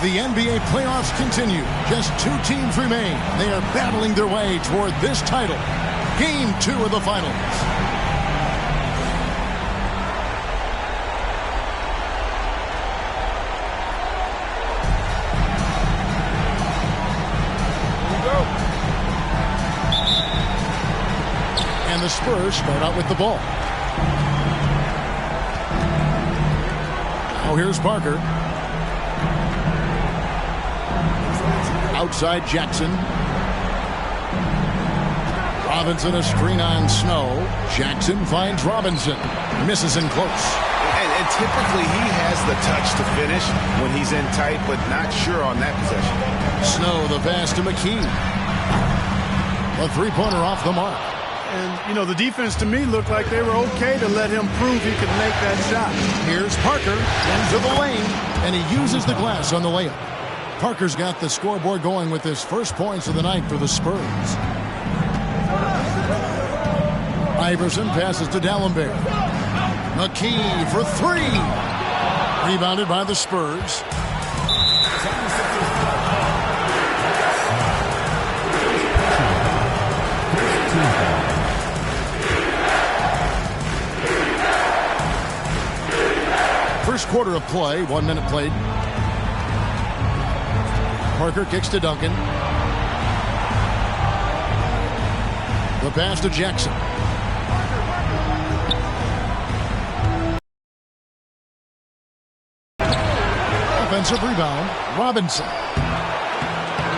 The NBA playoffs continue. Just 2 teams remain. They are battling their way toward this title. Game 2 of the finals. And the Spurs start out with the ball. Now here's Parker. Outside Jackson. Robinson a screen on Snow. Jackson finds Robinson. Misses in close. And typically he has the touch to finish when he's in tight, but not sure on that possession. Snow the pass to McKee. A three-pointer off the mark. And, you know, the defense to me looked like they were okay to let him prove he could make that shot. Here's Parker into the lane, and he uses the glass on the layup. Parker's got the scoreboard going with his first points of the night for the Spurs. Iverson passes to Dallenberg. McKee for three. Rebounded by the Spurs. First quarter of play, 1 minute played. Parker kicks to Duncan. The pass to Jackson. Offensive rebound, Robinson.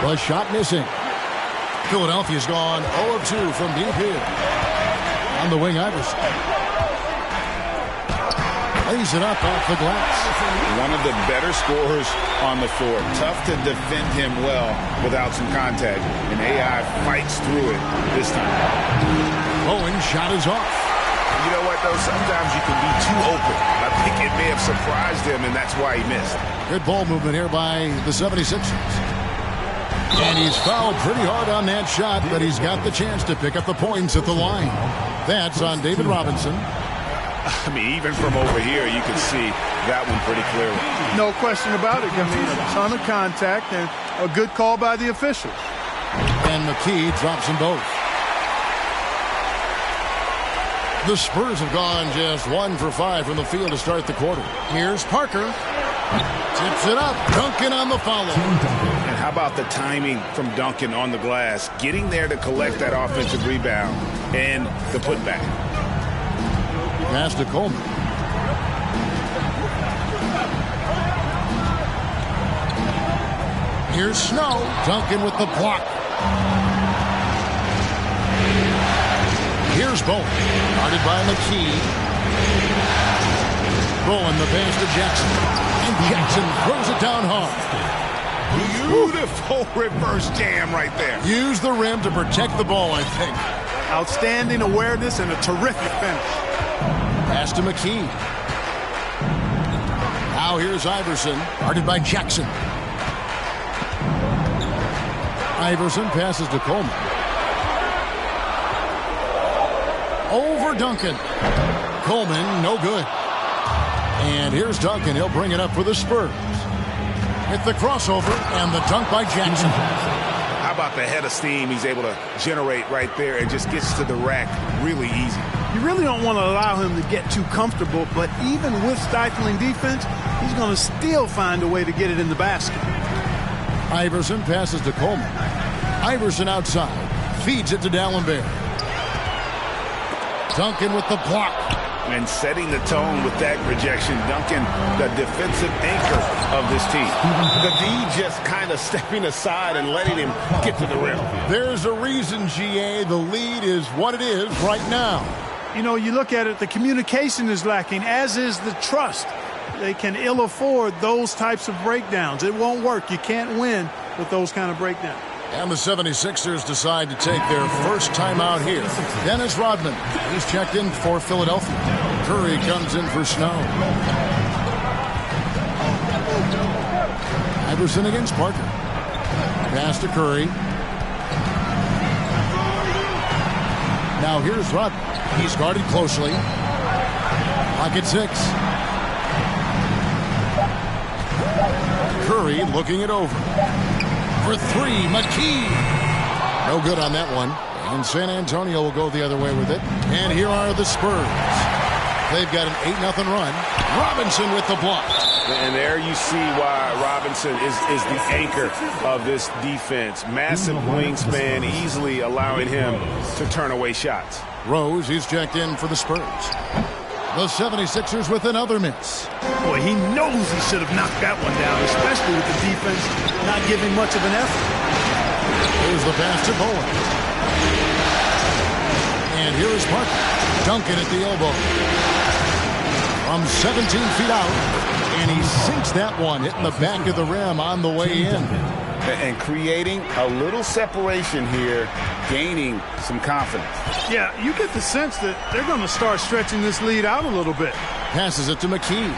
The shot missing. Philadelphia's gone 0 of 2 from deep here. On the wing, Iverson. Lays it up off the glass. One of the better scorers on the floor. Tough to defend him well without some contact. And AI fights through it this time. Bowen's shot is off. You know what, though? Sometimes you can be too open. I think it may have surprised him, and that's why he missed. Good ball movement here by the 76ers. And he's fouled pretty hard on that shot, but he's got the chance to pick up the points at the line. That's on David Robinson. I mean, even from over here, you can see that one pretty clearly. No question about it. I mean, a ton of contact and a good call by the officials. And McKee drops them both. The Spurs have gone just 1 for 5 from the field to start the quarter. Here's Parker. Tips it up. Duncan on the follow. And how about the timing from Duncan on the glass? Getting there to collect that offensive rebound and the putback. Pass to Coleman. Here's Snow. Duncan with the block. Here's Bowen. Guarded by McKee. Bowen the pass to Jackson. And Jackson throws it down hard. Beautiful reverse jam right there. Use the rim to protect the ball, I think. Outstanding awareness and a terrific finish. Pass to McKee. Now here's Iverson, guarded by Jackson. Iverson passes to Coleman. Over Duncan. Coleman, no good. And here's Duncan. He'll bring it up for the Spurs. Hit the crossover and the dunk by Jackson. How about the head of steam he's able to generate right there and just gets to the rack really easy. You really don't want to allow him to get too comfortable, but even with stifling defense, he's going to still find a way to get it in the basket. Iverson passes to Coleman. Iverson outside. Feeds it to Dallenberg. Duncan with the block. And setting the tone with that rejection, Duncan, the defensive anchor of this team. The D just kind of stepping aside and letting him get to the rim. There's a reason, GA, the lead is what it is right now. You know, you look at it, the communication is lacking, as is the trust. They can ill afford those types of breakdowns. It won't work. You can't win with those kind of breakdowns. And the 76ers decide to take their first time out here. Dennis Rodman, he's checked in for Philadelphia. Curry comes in for Snow. Iverson against Parker. Pass to Curry. Now here's Rodman. He's guarded closely. Pocket 6. Curry looking it over. For three, McKee. No good on that one. And San Antonio will go the other way with it. And here are the Spurs. They've got an 8-0 run. Robinson with the block. And there you see why Robinson is the anchor of this defense. Massive wingspan, easily allowing him to turn away shots. Rose, he's checked in for the Spurs. The 76ers with another miss. Boy, he knows he should have knocked that one down, especially with the defense not giving much of an effort. Here's the pass to Bowen. And here is Parker. Duncan at the elbow. From 17 feet out. And he sinks that one, hitting the back of the rim on the way in. And creating a little separation here, gaining some confidence. Yeah, you get the sense that they're going to start stretching this lead out a little bit. Passes it to McKee.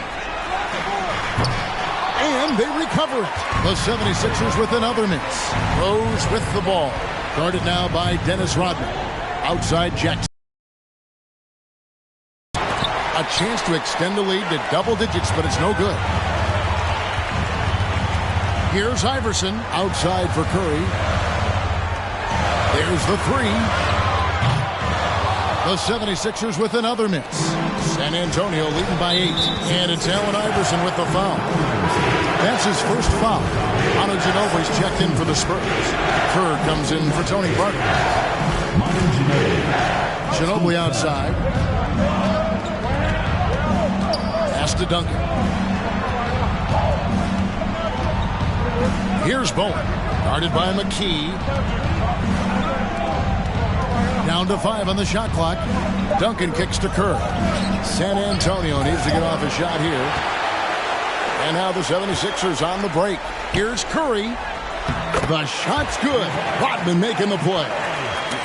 And they recover it. The 76ers with another miss. Rose with the ball. Guarded now by Dennis Rodman. Outside Jackson. A chance to extend the lead to double digits, but it's no good. Here's Iverson outside for Curry. There's the three. The 76ers with another miss. San Antonio leading by 8. And it's Allen Iverson with the foul. That's his first foul. Manu Ginobili's checked in for the Spurs. Kerr comes in for Tony Parker. Ginobili outside. Pass to Duncan. Here's Bowen. Guarded by McKee. Down to 5 on the shot clock. Duncan kicks to Kerr. San Antonio needs to get off a shot here. And now the 76ers on the break. Here's Curry. The shot's good. Rodman making the play.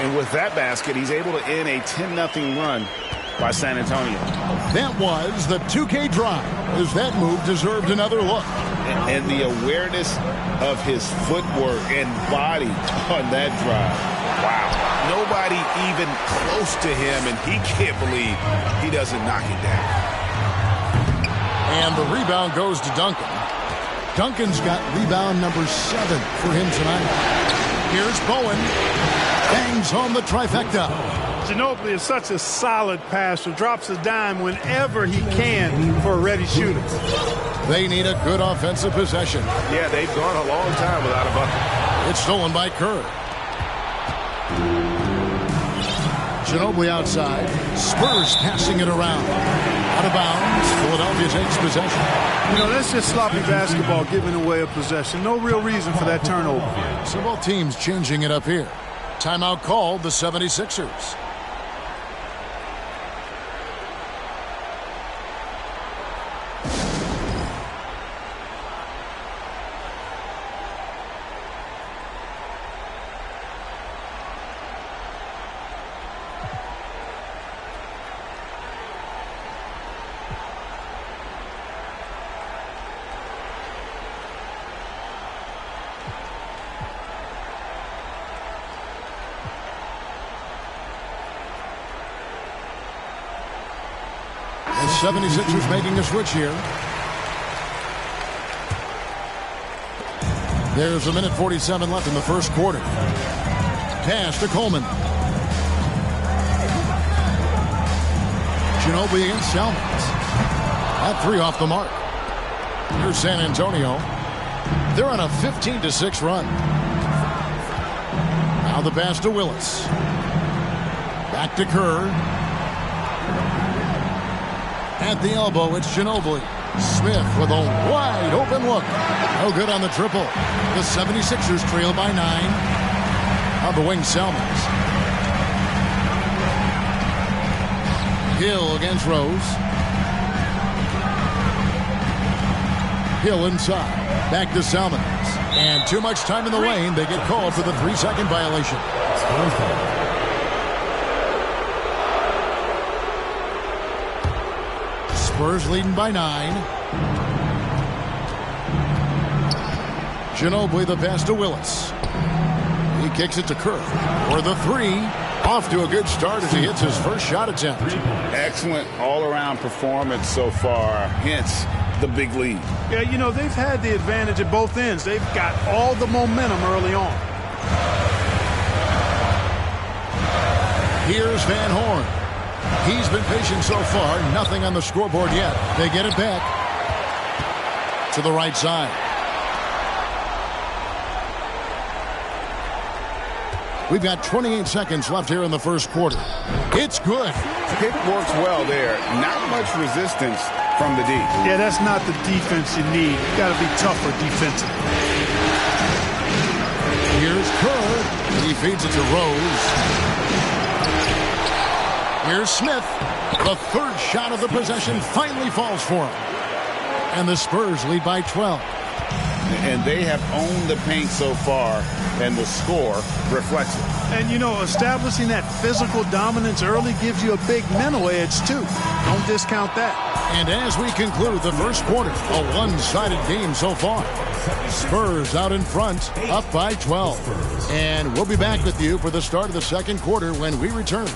And with that basket, he's able to end a 10-0 run by San Antonio. That was the 2K drive, as that move deserved another look. And the awareness of his footwork and body on that drive. Wow. Nobody even close to him, and he can't believe he doesn't knock it down. And the rebound goes to Duncan. Duncan's got rebound number 7 for him tonight. Here's Bowen. Bangs home the trifecta. Ginobili is such a solid passer. Drops a dime whenever he can for a ready shooter. They need a good offensive possession. Yeah, they've gone a long time without a bucket. It's stolen by Kerr. Ginobili outside. Spurs passing it around. Out of bounds. Philadelphia takes possession. You know, that's just sloppy basketball, giving away a possession. No real reason for that turnover. So both teams changing it up here. Timeout called the 76ers. The 76ers making a switch here. There's 1:47 left in the first quarter. Pass to Coleman. Ginobili against Salmons. That 3 off the mark. Here's San Antonio. They're on a 15-6 run. Now the pass to Willis. Back to Kerr. At the elbow, it's Ginobili. Smith with a wide open look. No good on the triple. The 76ers trail by 9. On the wing, Salmons. Hill against Rose. Hill inside. Back to Salmons. And too much time in the lane. They get called for the 3-second violation. Spurs leading by 9. Ginobili the pass to Willis. He kicks it to Kerr for the 3. Off to a good start as he hits his first shot attempt. Excellent all-around performance so far. Hence the big lead. Yeah, you know, they've had the advantage at both ends. They've got all the momentum early on. Here's Van Horn. He's been patient so far. Nothing on the scoreboard yet. They get it back to the right side. We've got 28 seconds left here in the first quarter. It's good. Pick works well there. Not much resistance from the D. Yeah, that's not the defense you need. You've got to be tougher defensively. Here's Kerr. He feeds it to Rose. Here's Smith. The third shot of the possession finally falls for him. And the Spurs lead by 12. And they have owned the paint so far, and the score reflects it. And, you know, establishing that physical dominance early gives you a big mental edge, too. Don't discount that. And as we conclude the first quarter, a one-sided game so far. Spurs out in front, up by 12. And we'll be back with you for the start of the second quarter when we return.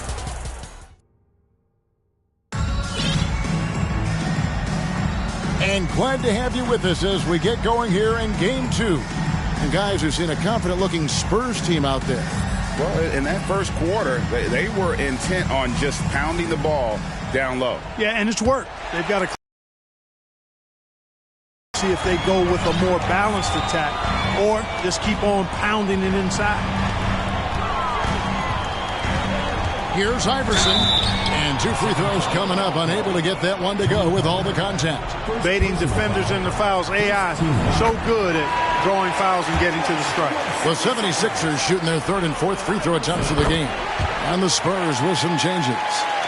And glad to have you with us as we get going here in Game 2. And guys, we've seen a confident-looking Spurs team out there. Well, in that first quarter, they were intent on just pounding the ball down low. Yeah, and it's worked. They've got to see if they go with a more balanced attack or just keep on pounding it inside. Here's Iverson. And 2 free throws coming up, unable to get that one to go with all the contact. Baiting defenders into fouls. AI so good at drawing fouls and getting to the strike. The 76ers shooting their third and fourth free throw attempts of the game. And the Spurs with some changes.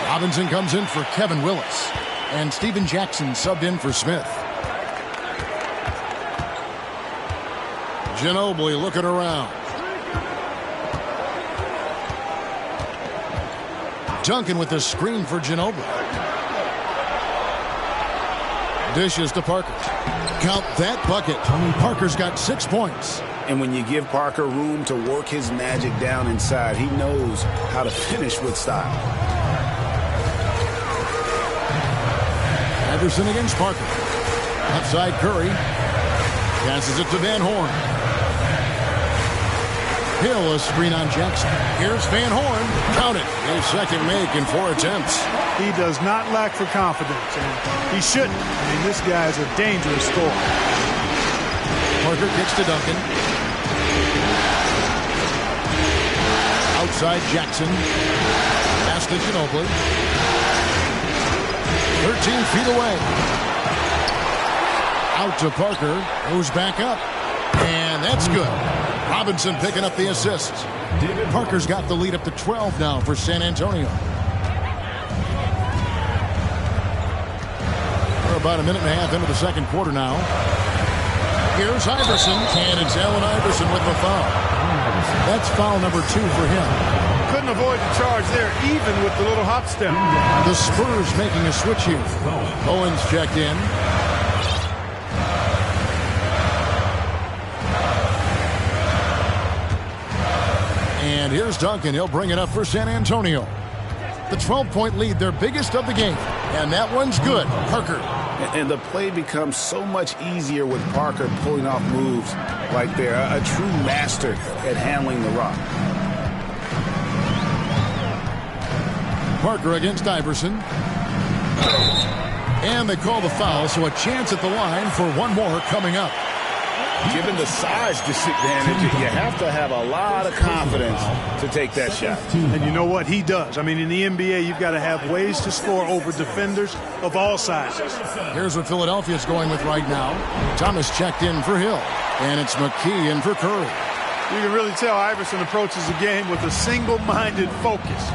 Robinson comes in for Kevin Willis. And Steven Jackson subbed in for Smith. Ginobili looking around. Duncan with the screen for Ginobili. Dishes to Parker. Count that bucket. Parker's got 6 points. And when you give Parker room to work his magic down inside, he knows how to finish with style. Anderson against Parker. Outside Curry. Passes it to Van Horn. Hill, a screen on Jackson. Here's Van Horn. Count it. His second make in 4 attempts. He does not lack for confidence, and he shouldn't. I mean, this guy's a dangerous scorer. Parker kicks to Duncan. Outside Jackson. Pass to Ginobili. 13 feet away. Out to Parker. Goes back up. And that's good. Robinson picking up the assist. Parker's got the lead up to 12 now for San Antonio. We're about a minute and a half into the second quarter now. Here's Iverson, and it's Allen Iverson with the foul. That's foul number 2 for him. Couldn't avoid the charge there, even with the little hop step. The Spurs making a switch here. Owens checked in. And here's Duncan. He'll bring it up for San Antonio. The 12-point lead, their biggest of the game. And that one's good. Parker. And the play becomes so much easier with Parker pulling off moves like they're a true master at handling the rock. Parker against Iverson. And they call the foul, so a chance at the line for one more coming up. Given the size disadvantage, you have to have a lot of confidence to take that shot. And you know what? He does. I mean, in the NBA, you've got to have ways to score over defenders of all sizes. Here's what Philadelphia's going with right now. Thomas checked in for Hill. And it's McKee in for Curry. You can really tell Iverson approaches the game with a single-minded focus.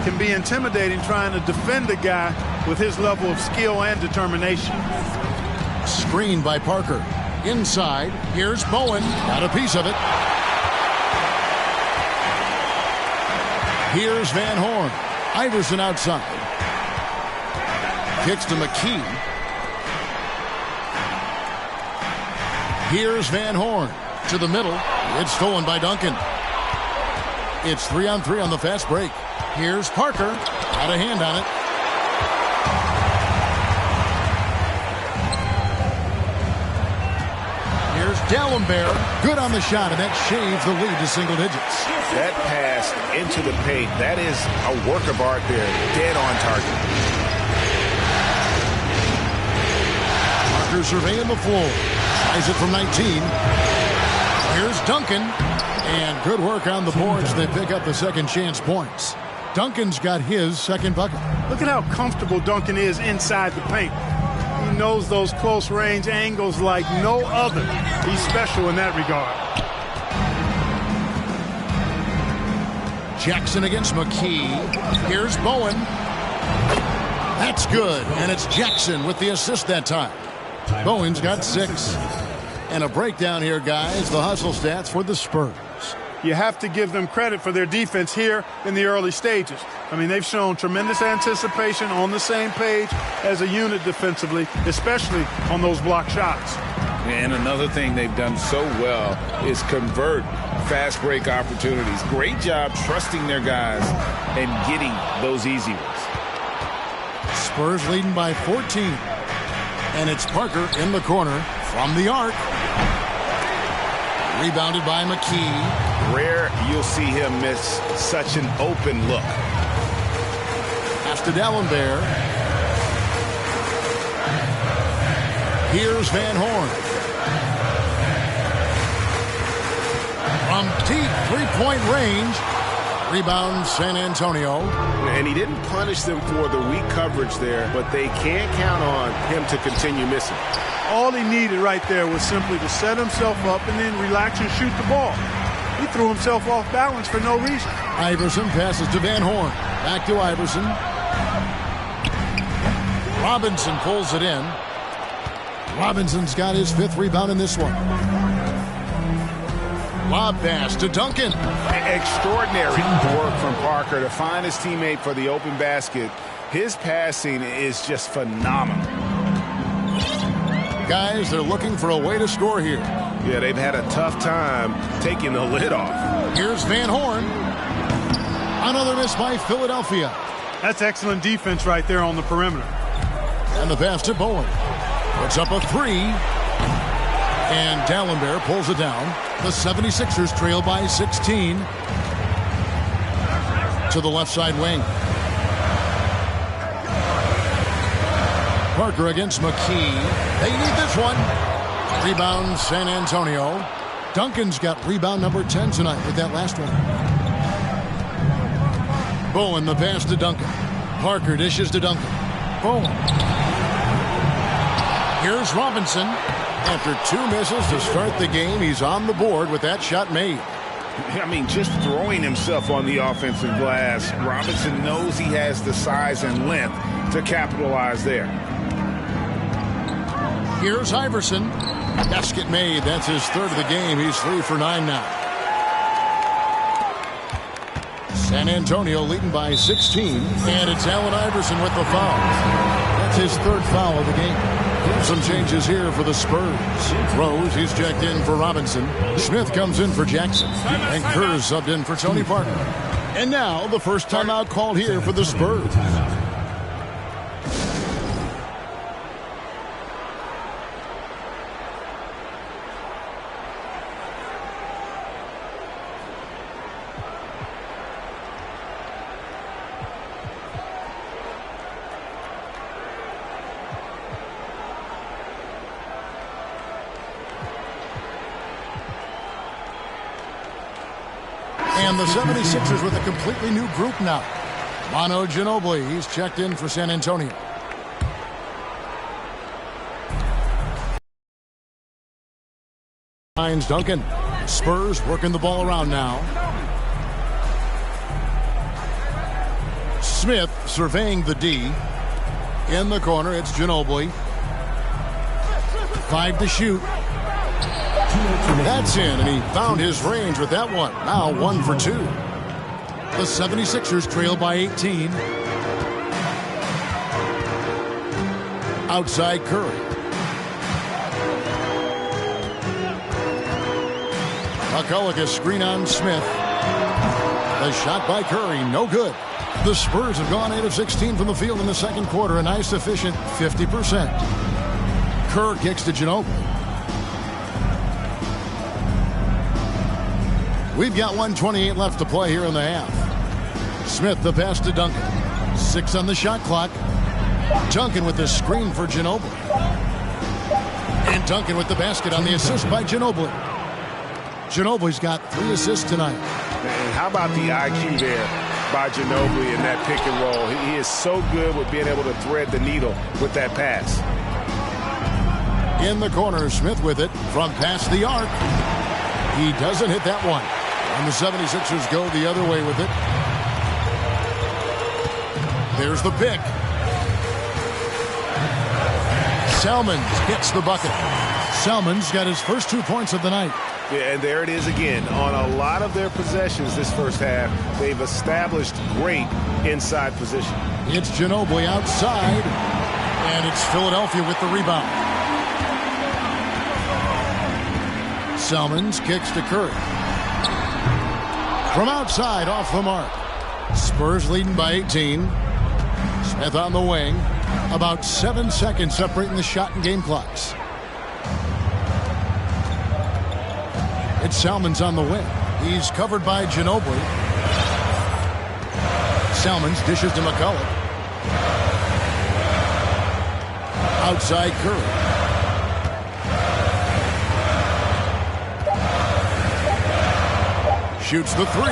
Can be intimidating trying to defend a guy with his level of skill and determination. Screened by Parker. Inside, here's Bowen. Got a piece of it. Here's Van Horn. Iverson outside. Kicks to McKee. Here's Van Horn. To the middle. It's stolen by Duncan. It's 3-on-3 on the fast break. Here's Parker. Got a hand on it. D'Alembert, good on the shot, and that shaves the lead to single digits. That pass into the paint, that is a work of art there, dead on target. Parker surveying the floor, tries it from 19. Here's Duncan, and good work on the boards. They pick up the second chance points. Duncan's got his second bucket. Look at how comfortable Duncan is inside the paint. He knows those close range angles like no other. He's special in that regard. Jackson against McKee. Here's Bowen. That's good, and it's Jackson with the assist that time. Bowen's got 6. And a breakdown here, guys. The hustle stats for the Spurs. You have to give them credit for their defense here in the early stages. I mean, they've shown tremendous anticipation, on the same page as a unit defensively, especially on those block shots. And another thing they've done so well is convert fast break opportunities. Great job trusting their guys and getting those easy ones. Spurs leading by 14. And it's Parker in the corner from the arc. Rebounded by McKee. Rare you'll see him miss such an open look. Pass to D'Alembert. Here's Van Horn. From deep three-point range. Rebound San Antonio. And he didn't punish them for the weak coverage there, but they can't count on him to continue missing. All he needed right there was simply to set himself up and then relax and shoot the ball. He threw himself off balance for no reason. Iverson passes to Van Horn. Back to Iverson. Robinson pulls it in. Robinson's got his 5th rebound in this one. Lob pass to Duncan. Extraordinary work from Parker to find his teammate for the open basket. His passing is just phenomenal. Guys, they're looking for a way to score here. Yeah, they've had a tough time taking the lid off. Here's Van Horn. Another miss by Philadelphia. That's excellent defense right there on the perimeter. And the pass to Bowen. Puts up a 3. And D'Alembert pulls it down. The 76ers trail by 16. To the left side wing. Parker against McKee. They need this one. Rebound San Antonio. Duncan's got rebound number 10 tonight with that last one. Bowen, the pass to Duncan. Parker dishes to Duncan. Bowen. Here's Robinson. After 2 misses to start the game, he's on the board with that shot made. I mean, just throwing himself on the offensive glass. Robinson knows he has the size and length to capitalize there. Here's Iverson. Basket made. That's his 3rd of the game. He's 3 for 9 now. San Antonio leading by 16. And it's Allen Iverson with the foul. That's his 3rd foul of the game. Some changes here for the Spurs. Rose, he's checked in for Robinson. Smith comes in for Jackson. And Kerr's subbed in for Tony Parker. And now the first timeout called here for the Spurs. And the 76ers with a completely new group now. Manu Ginobili, he's checked in for San Antonio. Finds Duncan. Spurs working the ball around now. Smith surveying the D. In the corner, it's Ginobili. 5 to shoot. That's in, and he found his range with that one. Now 1 for 2. The 76ers trail by 18. Outside Curry. McCulloch screen on Smith. The shot by Curry, no good. The Spurs have gone 8 of 16 from the field in the second quarter, a nice efficient 50%. Kerr kicks to Ginobili. We've got 1:28 left to play here in the half. Smith the pass to Duncan. 6 on the shot clock. Duncan with the screen for Ginobili. And Duncan with the basket on the assist by Ginobili. Ginobili's got 3 assists tonight. And how about the IQ there by Ginobili in that pick and roll? He is so good with being able to thread the needle with that pass. In the corner, Smith with it from past the arc. He doesn't hit that one. And the 76ers go the other way with it. There's the pick. Selmans gets the bucket. Selmans got his first 2 points of the night. Yeah, and there it is again. On a lot of their possessions this first half, they've established great inside position. It's Ginobili outside, and it's Philadelphia with the rebound. Selmans kicks to Curry. From outside, off the mark. Spurs leading by 18. Smith on the wing. About 7 seconds separating the shot and game clocks. It's Selmans on the wing. He's covered by Ginobili. Selmans dishes to McCullough. Outside Curry. Shoots the 3.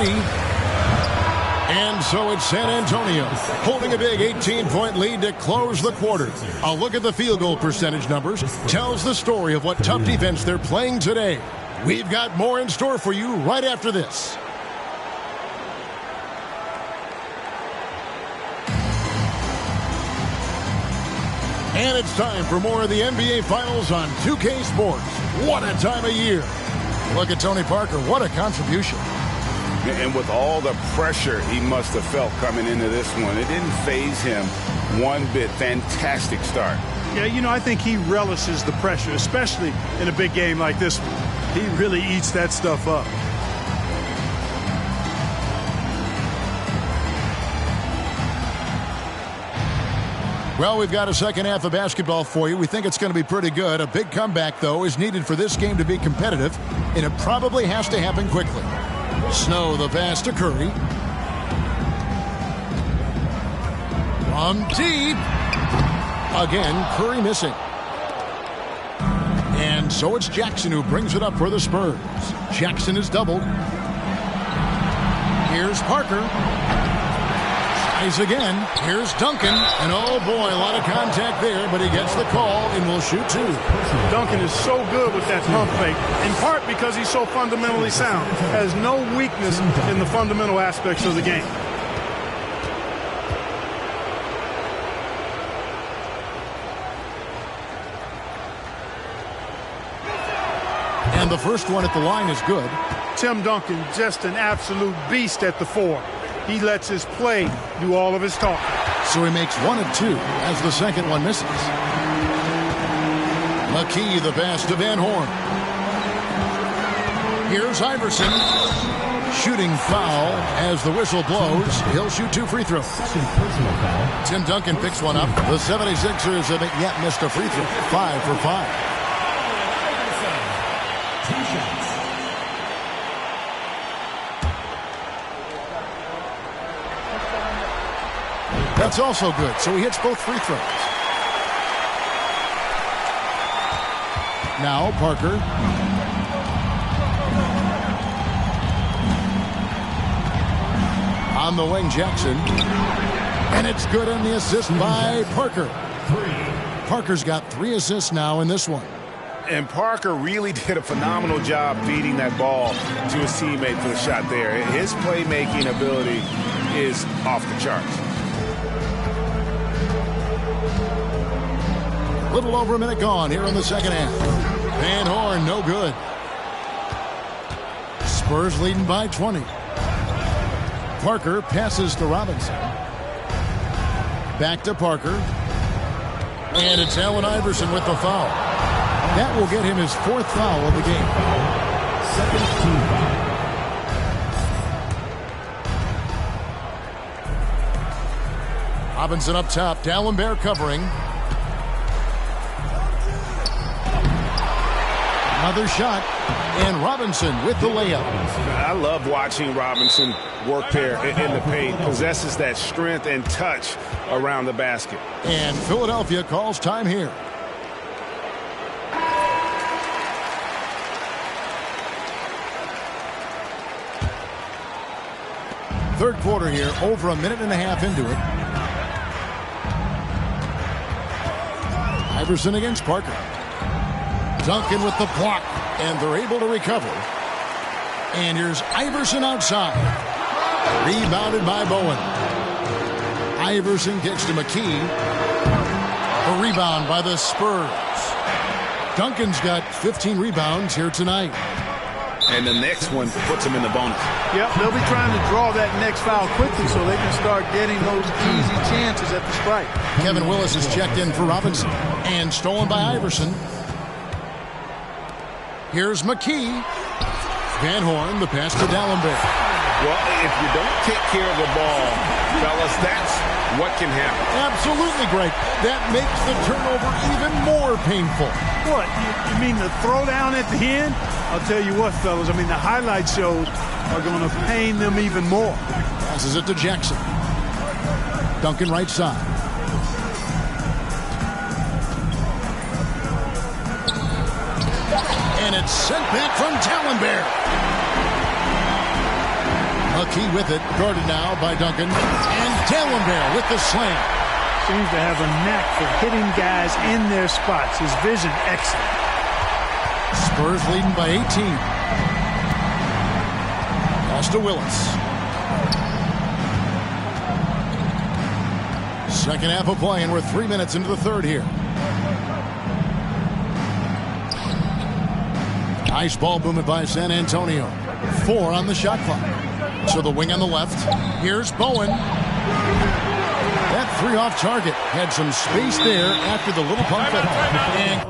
And so it's San Antonio holding a big 18-point lead to close the quarter. A look at the field goal percentage numbers tells the story of what tough defense they're playing today. We've got more in store for you right after this. And it's time for more of the NBA Finals on 2K Sports. What a time of year. Look at Tony Parker. What a contribution. And with all the pressure he must have felt coming into this one, it didn't faze him one bit. Fantastic start. Yeah, you know, I think he relishes the pressure, especially in a big game like this one. He really eats that stuff up. Well, we've got a second half of basketball for you. We think it's going to be pretty good. A big comeback, though, is needed for this game to be competitive, and it probably has to happen quickly. Snow the pass to Curry. From deep. Again, Curry missing. And so it's Jackson who brings it up for the Spurs. Jackson is doubled. Here's Parker. Tries again. Here's Duncan. And oh boy, a lot of contact there, but he gets the call and will shoot 2. Duncan is so good with that pump fake, in part because he's so fundamentally sound. Has no weakness in the fundamental aspects of the game. And the first one at the line is good. Tim Duncan, just an absolute beast at the 4. He lets his play do all of his talking. So he makes 1 of 2 as the second one misses. McKee the pass to Van Horn. Here's Iverson. Shooting foul as the whistle blows. He'll shoot 2 free throws. Tim Duncan picks one up. The 76ers haven't yet missed a free throw. 5 for 5. That's also good, so he hits both free throws. Now Parker. On the wing, Jackson. And it's good on the assist by Parker. Parker's got 3 assists now in this one. And Parker really did a phenomenal job feeding that ball to his teammate for the shot there. His playmaking ability is off the charts. A little over a minute gone here in the second half. Van Horn, no good. Spurs leading by 20. Parker passes to Robinson. Back to Parker. And it's Allen Iverson with the foul. That will get him his 4th foul of the game. Second team foul. Robinson up top. Dallenberg covering. Another shot. And Robinson with the layup. I love watching Robinson work there in the paint. Possesses that strength and touch around the basket. And Philadelphia calls time here. Third quarter here, over a minute and a half into it. Iverson against Parker. Duncan with the block, and they're able to recover. And here's Iverson outside. Rebounded by Bowen. Iverson kicks to McKee. A rebound by the Spurs. Duncan's got 15 rebounds here tonight. And the next one puts him in the bonus. Yep, they'll be trying to draw that next foul quickly so they can start getting those easy chances at the strike. Kevin Willis is checked in for Robinson. And stolen by Iverson. Here's McKee. Van Horn, the pass to Dallenberg. Well, if you don't take care of the ball, fellas, that's what can happen. Absolutely, Greg. That makes the turnover even more painful. What, you mean the throwdown at the end? I'll tell you what, fellas, I mean, the highlight shows are going to pain them even more. Passes it to Jackson. Duncan right side. And it's sent back from Dallenberg. McKee with it, guarded now by Duncan. And Dallenberg with the slam. Seems to have a knack for hitting guys in their spots. His vision excellent. Spurs leading by 18. Pass to Willis. Second half of play, and we're 3 minutes into the third here. Nice ball movement by San Antonio. 4 on the shot clock. So the wing on the left. Here's Bowen. That 3 off target. Had some space there after the little pump at home. And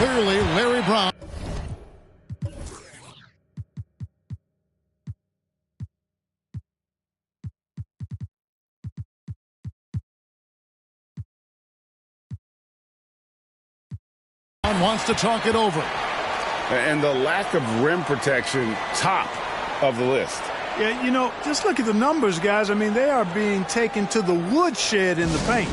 clearly Larry Brown. Wants to talk it over. And the lack of rim protection, top of the list. Yeah, you know, just look at the numbers, guys. I mean, they are being taken to the woodshed in the paint.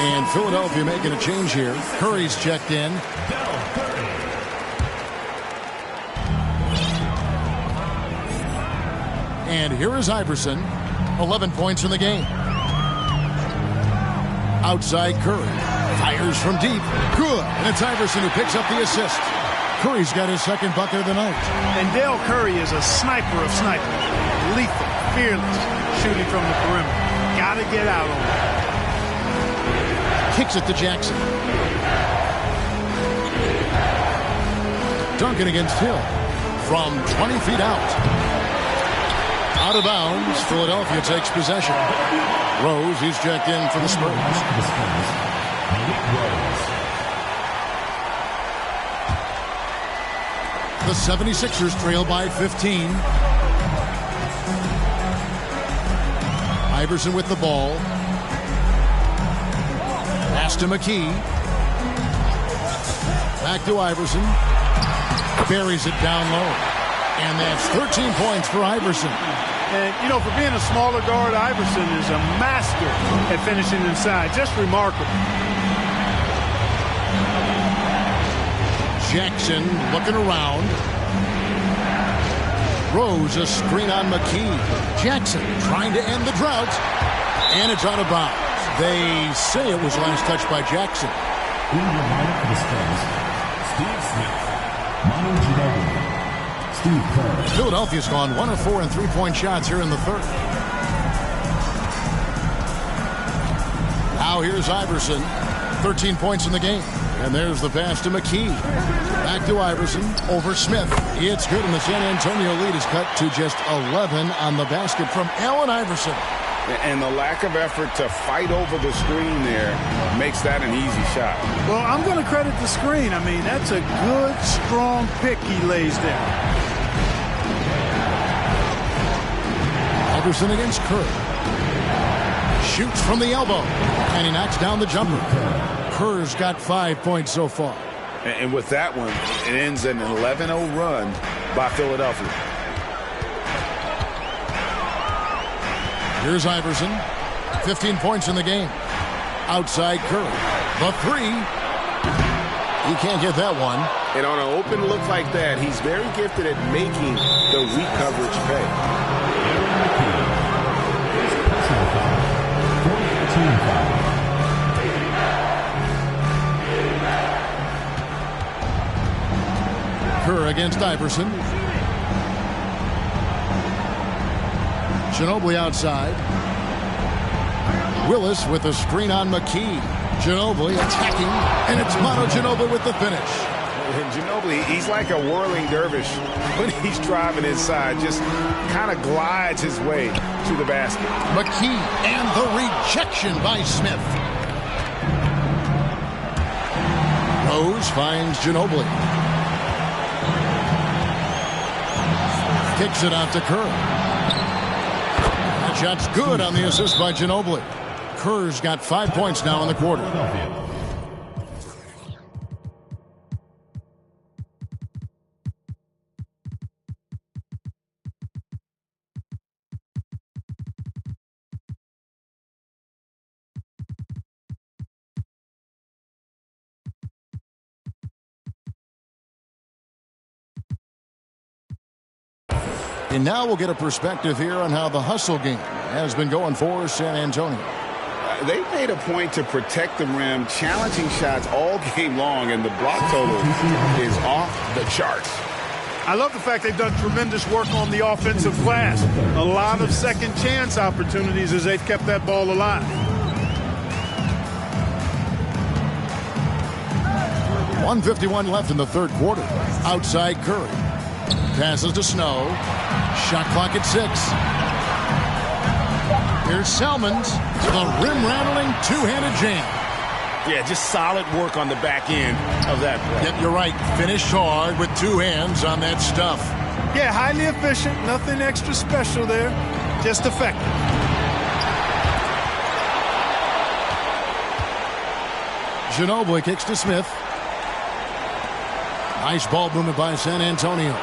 And Philadelphia making a change here. Curry's checked in. And here is Iverson. 11 points in the game. Outside Curry. Fires from deep. Good. And it's Iverson who picks up the assist. Curry's got his second bucket of the night. And Dell Curry is a sniper of snipers. Lethal, fearless, shooting from the perimeter. Gotta get out on it. Kicks it to Jackson. Duncan against Hill. From 20 feet out. Out of bounds. Philadelphia takes possession. Rose, he's checked in for the Spurs. The 76ers trail by 15. Iverson with the ball. Pass to McKee. Back to Iverson. Buries it down low. And that's 13 points for Iverson. And, you know, for being a smaller guard, Iverson is a master at finishing inside. Just remarkable. Jackson looking around. Rose, a screen on McKee. Jackson trying to end the drought. And it's out of bounds. They say it was last touched by Jackson. In the lineup for the Spurs, Steve Smith, Manu Ginobili, Steve Kerr. Philadelphia's gone 1 of 4 in three-point shots here in the third. Now here's Iverson. 13 points in the game. And there's the pass to McKee. Back to Iverson. Over Smith. It's good, and the San Antonio lead is cut to just 11 on the basket from Allen Iverson. And the lack of effort to fight over the screen there makes that an easy shot. Well, I'm going to credit the screen. I mean, that's a good, strong pick he lays there. Iverson against Kerr. Shoots from the elbow. And he knocks down the jumper. Kerr's got 5 points so far. And with that one, it ends an 11-0 run by Philadelphia. Here's Iverson. 15 points in the game. Outside Curry. The three. He can't get that one. And on an open look like that, he's very gifted at making the weak coverage pay. Kerr against Iverson. Ginobili outside. Willis with a screen on McKee. Ginobili attacking, and it's Manu Ginobili with the finish. And Ginobili, he's like a whirling dervish when he's driving inside. Just kind of glides his way to the basket. McKee and the rejection by Smith. Rose finds Ginobili. Kicks it out to Kerr. That shot's good on the assist by Ginobili. Kerr's got 5 points now in the quarter. And now we'll get a perspective here on how the hustle game has been going for San Antonio. They made a point to protect the rim, challenging shots all game long, and the block total is off the charts. I love the fact they've done tremendous work on the offensive glass. A lot of second chance opportunities as they've kept that ball alive. .151 left in the third quarter. Outside Curry. Passes to Snow. Shot clock at 6. Here's Selmans. The rim-rattling two-handed jam. Yeah, just solid work on the back end of that play. Yep, you're right. Finished hard with two hands on that stuff. Yeah, highly efficient. Nothing extra special there. Just effective. Ginobili kicks to Smith. Nice ball movement by San Antonio.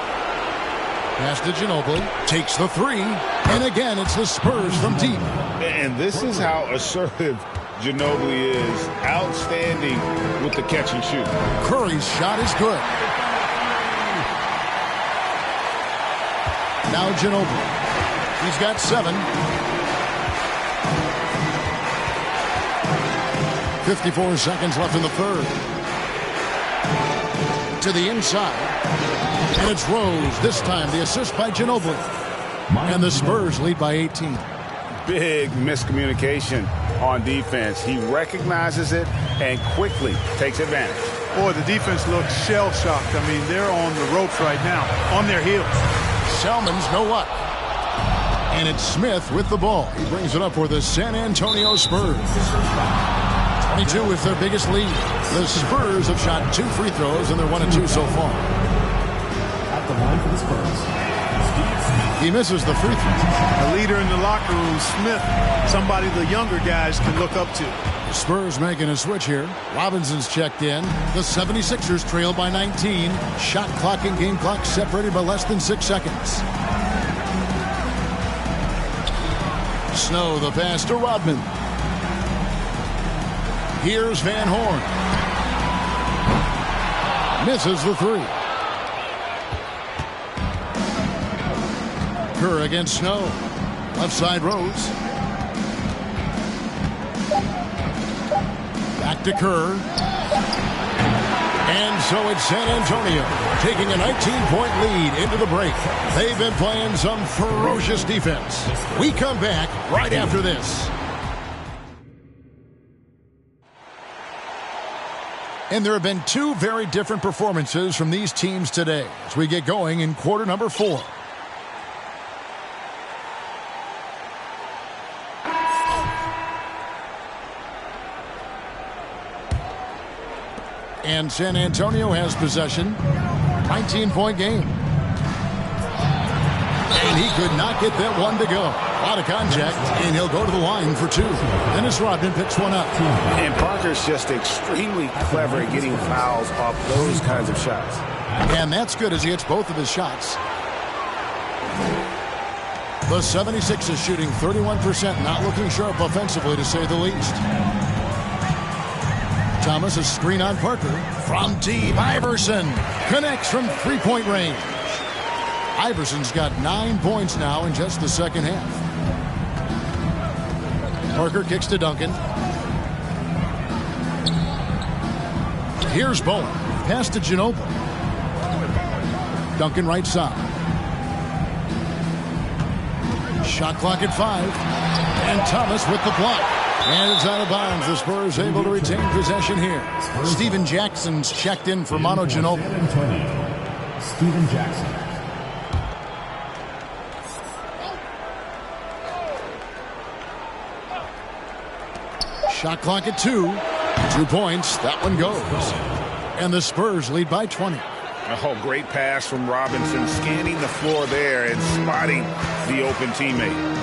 Pass to Ginobili. Takes the three. And again, it's the Spurs from deep. And this is how assertive Ginobili is. Outstanding with the catch and shoot. Curry's shot is good. Now Ginobili. He's got 7. 54 seconds left in the third. To the inside. And it's Rose. This time the assist by Ginobili. And the Spurs lead by 18. Big miscommunication on defense. He recognizes it and quickly takes advantage. Boy, the defense looks shell-shocked. I mean, they're on the ropes right now, on their heels. Selmans no luck. And it's Smith with the ball. He brings it up for the San Antonio Spurs. 22 is their biggest lead. The Spurs have shot 2 free throws, and they're 1 of 2 so far. At the line for the Spurs, Steve Smith. He misses the free throw. A leader in the locker room, Smith, somebody the younger guys can look up to. The Spurs making a switch here. Robinson's checked in. The 76ers trail by 19. Shot clock and game clock separated by less than 6 seconds. Snow the pass to Rodman. Here's Van Horn. Misses the three. Kerr against Snow. Left side Rose. Back to Kerr. And so it's San Antonio taking a 19-point lead into the break. They've been playing some ferocious defense. We come back right after this. And there have been two very different performances from these teams today as we get going in quarter number 4. And San Antonio has possession. 19-point game. And he could not get that one to go. A lot of contact, and he'll go to the line for 2. Dennis Rodman picks one up. And Parker's just extremely clever at getting fouls off those kinds of shots. And that's good as he hits both of his shots. The 76ers shooting 31%, not looking sharp offensively to say the least. Thomas, a screen on Parker. From deep, Iverson connects from three-point range. Iverson's got 9 points now in just the second half. Parker kicks to Duncan. Here's Bowen. Pass to Ginobili. Duncan right side. Shot clock at 5. And Thomas with the block. And it's out of bounds. The Spurs able to retain possession here. Steven Jackson's checked in for Manu Ginobili. Steven Jackson. Shot clock at 2. 2 points. That one goes. And the Spurs lead by 20. Oh, great pass from Robinson, scanning the floor there and spotting the open teammate.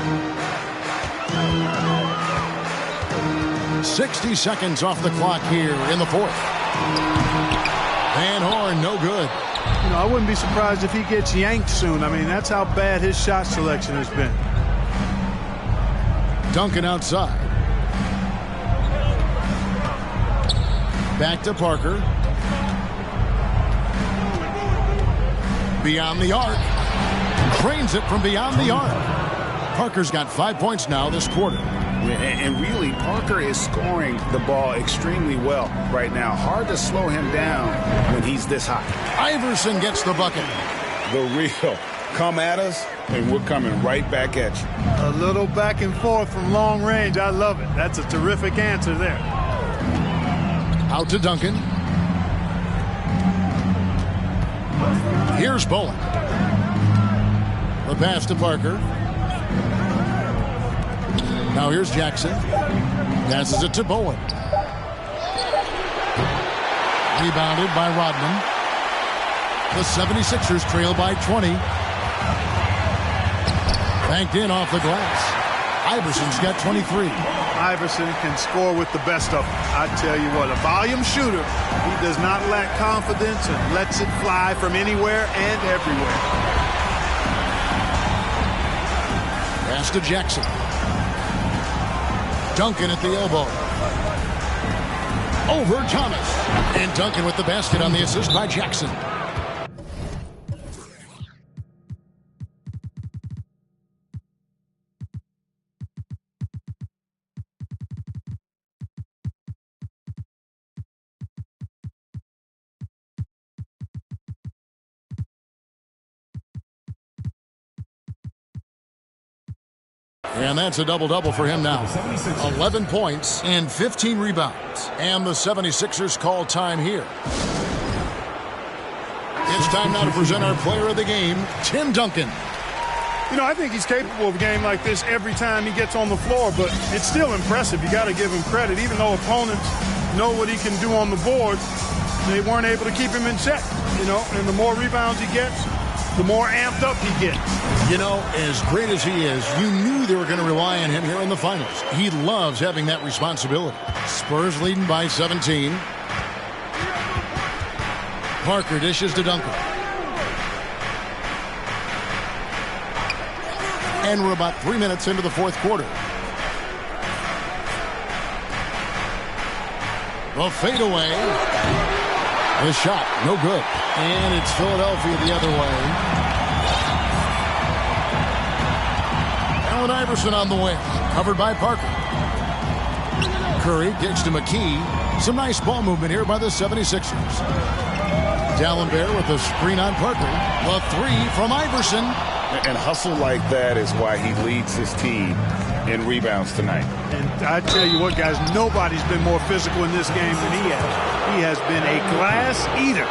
60 seconds off the clock here in the 4th. Van Horn, no good. You know, I wouldn't be surprised if he gets yanked soon. I mean, that's how bad his shot selection has been. Duncan outside. Back to Parker. Beyond the arc. Trains it from beyond the arc. Parker's got 5 points now this quarter. And really, Parker is scoring the ball extremely well right now. Hard to slow him down when he's this hot. Iverson gets the bucket. The real come at us, and we're coming right back at you. A little back and forth from long range. I love it. That's a terrific answer there. Out to Duncan. Here's Bowen. The pass to Parker. Now here's Jackson. Passes it to Bowen. Rebounded by Rodman. The 76ers trail by 20. Banked in off the glass. Iverson's got 23. Iverson can score with the best of them. I tell you what, a volume shooter. He does not lack confidence and lets it fly from anywhere and everywhere. Pass to Jackson. Duncan at the elbow. Over Thomas. And Duncan with the basket on the assist by Jackson. And that's a double-double for him now. 11 points and 15 rebounds. And the 76ers call time here. It's time now to present our player of the game, Tim Duncan. You know, I think he's capable of a game like this every time he gets on the floor, but it's still impressive. You got to give him credit. Even though opponents know what he can do on the board, they weren't able to keep him in check, you know, and the more rebounds he gets, the more amped up he gets. You know, as great as he is, you knew they were going to rely on him here in the finals. He loves having that responsibility. Spurs leading by 17. Parker dishes to Duncan. And we're about 3 minutes into the fourth quarter. The fadeaway. The shot, no good. And it's Philadelphia the other way. Allen Iverson on the wing. Covered by Parker. Curry kicks to McKee. Some nice ball movement here by the 76ers. D'Alembert with a screen on Parker. The three from Iverson. And hustle like that is why he leads his team in rebounds tonight. And I tell you what, guys, nobody's been more physical in this game than he has. He has been a glass eater.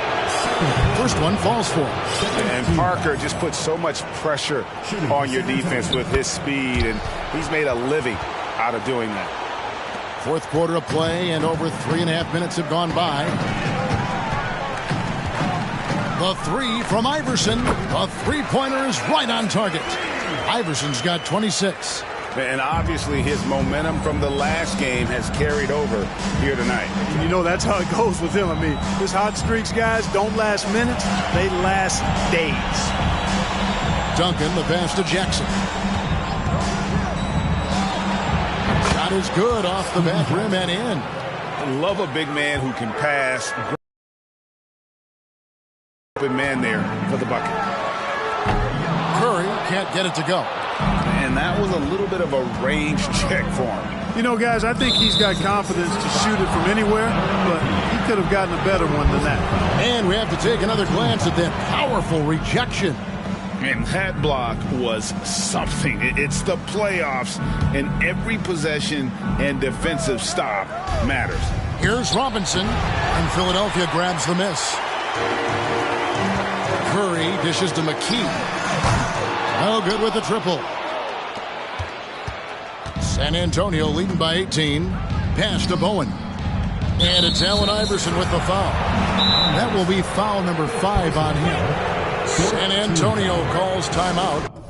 First one falls for him. And Parker just puts so much pressure on your defense with his speed, and he's made a living out of doing that. Fourth quarter of play, and over 3.5 minutes have gone by. The three from Iverson. The three-pointer is right on target. Iverson's got 26. And obviously his momentum from the last game has carried over here tonight. And you know, that's how it goes with him. I mean, his hot streaks, guys, don't last minutes. They last days. Duncan, the pass to Jackson. Shot is good off the back rim and in. I love a big man who can pass. Open man there for the bucket. Curry can't get it to go. And that was a little bit of a range check for him. You know, guys, I think he's got confidence to shoot it from anywhere, but he could have gotten a better one than that. And we have to take another glance at that powerful rejection. And that block was something. It's the playoffs, and every possession and defensive stop matters. Here's Robinson, and Philadelphia grabs the miss. Curry dishes to McKee. No good with the triple. San Antonio leading by 18. Pass to Bowen. And it's Allen Iverson with the foul. That will be foul number 5 on him. San Antonio calls timeout.